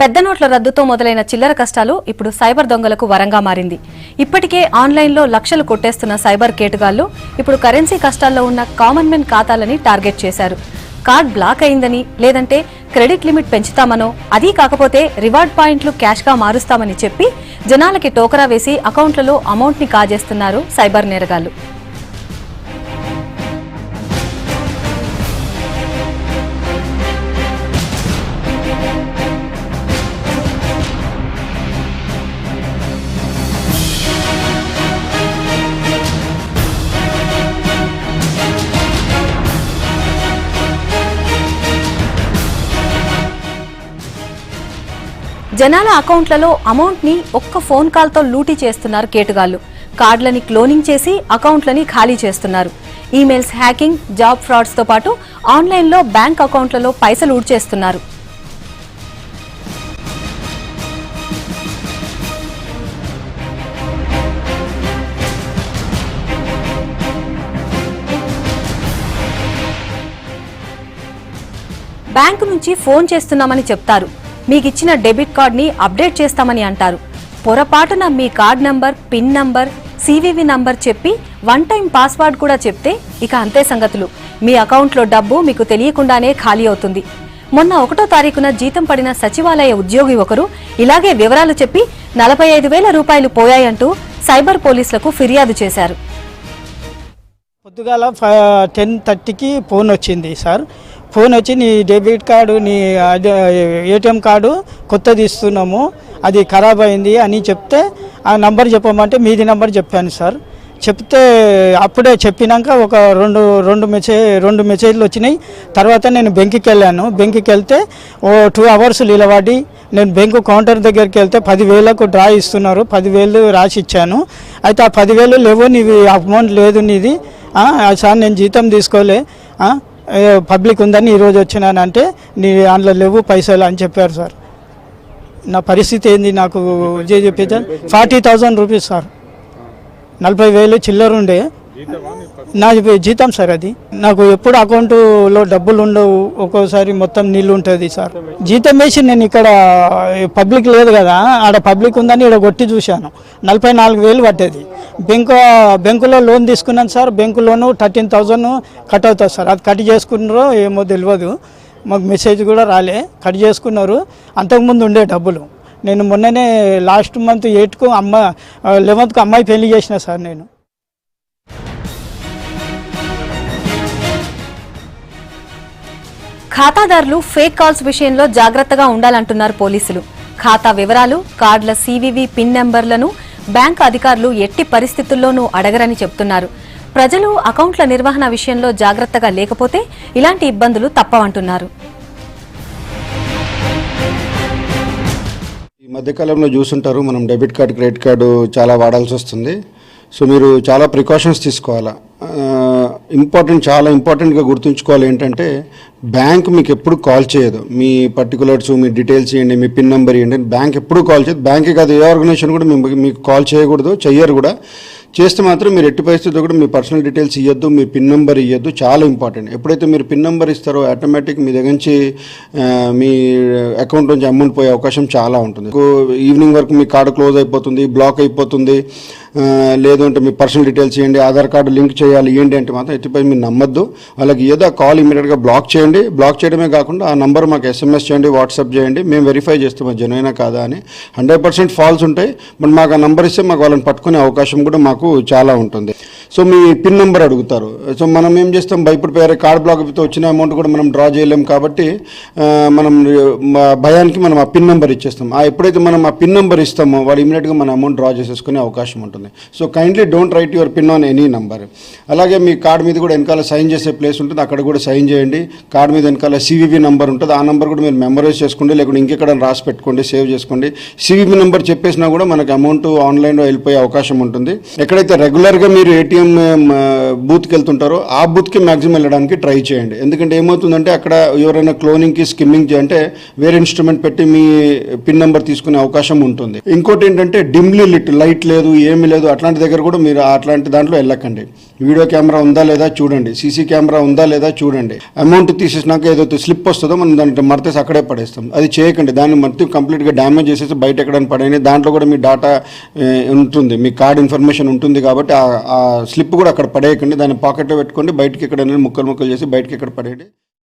పెద్ద నోట్ల రద్దుతో మొదలైన చిల్లర కష్టాలు ఇప్పుడు సైబర్ దొంగలకు వరంగా మారింది. ఇప్పటికే ఆన్లైన్లో లక్షలు కొట్టేస్తున్న సైబర్ కేటుగాళ్లు ఇప్పుడు కరెన్సీ కష్టాల్లో ఉన్న కామన్ మెన్ ఖాతాలని టార్గెట్ చేశారు. కార్డ్ బ్లాక్ అయిందని, లేదంటే క్రెడిట్ లిమిట్ పెంచుతామనో, అదీ కాకపోతే రివార్డ్ పాయింట్లు క్యాష్గా మారుస్తామని చెప్పి జనాలకి టోకరా వేసి అకౌంట్లలో అమౌంట్ని కాజేస్తున్నారు సైబర్ నేరగాళ్లు. జనాల అకౌంట్లలో అమౌంట్ ని ఒక్క ఫోన్ కాల్ తో లూటీ చేస్తున్నారు కేటుగాళ్లు. కార్డులని క్లోనింగ్ చేసి అకౌంట్లని ఖాళీ చేస్తున్నారు. ఈమెయిల్స్ హ్యాకింగ్, జాబ్ ఫ్రాడ్స్ తో పాటు ఆన్లైన్లో బ్యాంక్ అకౌంట్లలో పైసలు ఊడ్చేస్తున్నారు. బ్యాంకు నుంచి ఫోన్ చేస్తున్నామని చెప్తారు. మీకిచ్చిన డెబిట్ కార్డ్ని అప్డేట్ చేస్తామని అంటారు. పొరపాటున మీ card number, pin number, CVV number చెప్పి వన్ టైం పాస్వర్డ్ కూడా చెప్తే ఇక అంతే సంగతులు. మీ అకౌంట్లో డబ్బు మీకు తెలియకుండానే ఖాళీ అవుతుంది. మొన్న 1వ తారీఖున జీతం పడిన సచివాలయ ఉద్యోగి ఒకరు ఇలాగే వివరాలు చెప్పి 45,000 రూపాయలు పోయాయంటూ సైబర్ పోలీసులకు ఫిర్యాదు చేశారు. పొద్దుగాల 10:30కి ఫోన్ వచ్చింది సార్. ఫోన్ వచ్చి నీ డెబిట్ కార్డు, నీ ఏటీఎం కార్డు కొత్తది ఇస్తున్నాము, అది ఖరాబ్ అయింది అని చెప్తే ఆ నంబర్ చెప్పమంటే మీది నంబర్ చెప్పాను సార్. చెప్తే అప్పుడే చెప్పినాక ఒక రెండు మెసేజ్లు వచ్చినాయి. తర్వాత నేను బ్యాంకుకి వెళ్ళాను. బ్యాంకుకి వెళ్తే 2 అవర్స్ నిలబడి నేను బ్యాంకు కౌంటర్ దగ్గరికి వెళ్తే 10,000కు డ్రా ఇస్తున్నారు. 10,000 రాసి ఇచ్చాను. అయితే ఆ 10,000 లేవు, నీవి అమౌంట్ లేదు నీది సార్, నేను జీతం తీసుకోలే, పబ్లిక్ ఉందని ఈరోజు వచ్చినానంటే నీ అందులో లేవు పైసలు అని చెప్పారు సార్. నా పరిస్థితి ఏంది, నాకు చెప్పేది 40,000 రూపీస్ సార్. 40,000 చిల్లర ఉండే నా జీతం సార్. అది నాకు ఎప్పుడు అకౌంట్లో డబ్బులు ఉండవు, ఒక్కోసారి మొత్తం నీళ్ళు ఉంటుంది సార్. జీతం వేసి నేను ఇక్కడ పబ్లిక్ లేదు కదా, ఆడ పబ్లిక్ ఉందని ఇక్కడ కొట్టి చూశాను. 44,000 పట్టేది. బ్యాంకులో లోన్ తీసుకున్నాను సార్. బ్యాంకు లోను 13,000 కట్ అవుతుంది సార్. అది కట్ చేసుకున్నారో ఏమో తెలియదు, మాకు మెసేజ్ కూడా రాలే. కట్ చేసుకున్నారు. అంతకుముందు ఉండే డబ్బులు నేను మొన్ననే లాస్ట్ మంత్ 8కు 11కు అమ్మాయి పెళ్లి చేసిన సార్. నేను ఖాతాదారులు ఫేక్ కాల్స్ విషయంలో జాగ్రత్తగా ఉండాలంటున్నారు పోలీసులు. ఖాతా వివరాలు, కార్డుల సివివి, పిన్ నెంబర్లను బ్యాంకు అధికారులు ఎట్టి పరిస్థితుల్లోనూ అడగరని చెబుతున్నారు. ప్రజలు అకౌంట్ల నిర్వహణ విషయంలో జాగ్రత్తగా లేకపోతే ఇలాంటి ఇబ్బందులు తప్పవంటున్నారు. ఈ మధ్యకాలంలో చూసుంటారు, మనం డెబిట్ కార్డు, క్రెడిట్ కార్డు చాలా వాడాల్సి వస్తుంది. సో మీరు చాలా ప్రికాషన్స్ తీసుకోవాలా. చాలా ఇంపార్టెంట్గా గుర్తుంచుకోవాలి ఏంటంటే, బ్యాంక్ మీకు ఎప్పుడు కాల్ చేయదు. మీ పర్టికులర్స్, మీ డీటెయిల్స్ ఇవ్వండి, మీ పిన్ నెంబర్ ఇవ్వండి, బ్యాంక్ ఎప్పుడు కాల్ చేయదు. బ్యాంకే కాదు, ఏ ఆర్గనైజేషన్ కూడా మీకు కాల్ చేయకూడదు, చెయ్యరు కూడా. చేస్తే మాత్రం మీరు ఎట్టి పరిస్థితుల్లో కూడా మీ పర్సనల్ డీటెయిల్స్ ఇవ్వద్దు, మీ పిన్ నెంబర్ ఇవ్వద్దు. చాలా ఇంపార్టెంట్. ఎప్పుడైతే మీరు పిన్ నెంబర్ ఇస్తారో ఆటోమేటిక్ మీ దగ్గర నుంచి మీ అకౌంట్ నుంచి అమౌంట్ పోయే అవకాశం చాలా ఉంటుంది. ఈవినింగ్ వరకు మీ కార్డు క్లోజ్ అయిపోతుంది, బ్లాక్ అయిపోతుంది. లేదు అంటే మీ పర్సనల్ డీటెయిల్స్ ఇవ్వండి, ఆధార్ కార్డు లింక్ చేయాలి ఏంటి అంటే మాత్రం ఎత్తిపై మీరు నమ్మద్దు. వాళ్ళకి ఏదో కాల్ ఇమీడియట్గా బ్లాక్ చేయండి. బ్లాక్ చేయడమే కాకుండా ఆ నంబర్ మాకు SMS చేయండి, వాట్సాప్ చేయండి, మేము వెరిఫై చేస్తాం అది జెన్యూనా కాదా అని. 100% ఫాల్స్ ఉంటాయి. బట్ మాకు ఆ నంబర్ ఇస్తే మాకు వాళ్ళని పట్టుకునే అవకాశం కూడా మాకు చాలా ఉంటుంది. సో మీ పిన్ నెంబర్ అడుగుతారు. సో మనం ఏం చేస్తాం, భయపడిపోయారు, కార్డ్ బ్లాక్ అయిపోతే వచ్చిన అమౌంట్ కూడా మనం డ్రా చేయలేం. కాబట్టి మనం భయానికి మనం ఆ పిన్ నెంబర్ ఇచ్చేస్తాం. ఎప్పుడైతే మనం ఆ పిన్ నెంబర్ ఇస్తామో వాడు ఇమీడియట్గా మన అమౌంట్ డ్రా చేసేసుకునే అవకాశం ఉంటుంది. So kindly don't write your pin on any number. అలాగే మీ కార్డ్ మీద కూడా వెనకాల సైన్ చేసే ప్లేస్ ఉంటుంది, అక్కడ కూడా సైన్ చేయండి. కార్డ్ మీద వెనకాల సివివి నంబర్ ఉంటుంది, ఆ నంబర్ కూడా మీరు మెమరైజ్ చేసుకోండి, లేకుంటే ఇంకెక్కడ రాసి పెట్టుకోండి, సేవ్ చేసుకోండి. సివివి నంబర్ చెప్పేసినా కూడా మనకు అమౌంట్ ఆన్లైన్లో వెళ్ళిపోయే అవకాశం ఉంటుంది. ఎక్కడైతే రెగ్యులర్గా మీరు ఏటీఎం బూత్కి వెళ్తుంటారో ఆ బూత్కి మ్యాక్సిమం వెళ్ళడానికి ట్రై చేయండి. ఎందుకంటే ఏమవుతుందంటే అక్కడ ఎవరైనా క్లోనింగ్కి, స్కిమ్మింగ్ అంటే వేరే ఇన్స్ట్రుమెంట్ పెట్టి మీ పిన్ నెంబర్ తీసుకునే అవకాశం ఉంటుంది. ఇంకోటి ఏంటంటే డిమ్లీ లిట్, లైట్ లేదు, ఏమీ లేదు, అట్లాంటి దగ్గర కూడా మీరు అట్లాంటి దాంట్లో వెళ్ళకండి. వీడియో కెమెరా ఉందా లేదా చూడండి, సీసీ కెమెరా ఉందా లేదా చూడండి. అమౌంట్ తీసేసినాక ఏదైతే స్లిప్ వస్తుందో మనం దాన్ని మడతేసి అక్కడే పడేస్తాం. అది చేయకండి. దాన్ని మొత్తం కంప్లీట్గా డ్యామేజ్ చేసేసి బయట ఎక్కడానికి పడేయండి. దాంట్లో కూడా మీ డాటా ఉంటుంది, మీ కార్డ్ ఇన్ఫర్మేషన్ ఉంటుంది కాబట్టి ఆ స్లిప్ కూడా అక్కడ పడేయకండి. దాన్ని పాకెట్లో పెట్టుకోండి, బయటికి ఎక్కడైనా ముక్కలు చేసి బయటికి ఎక్కడ పడేయండి.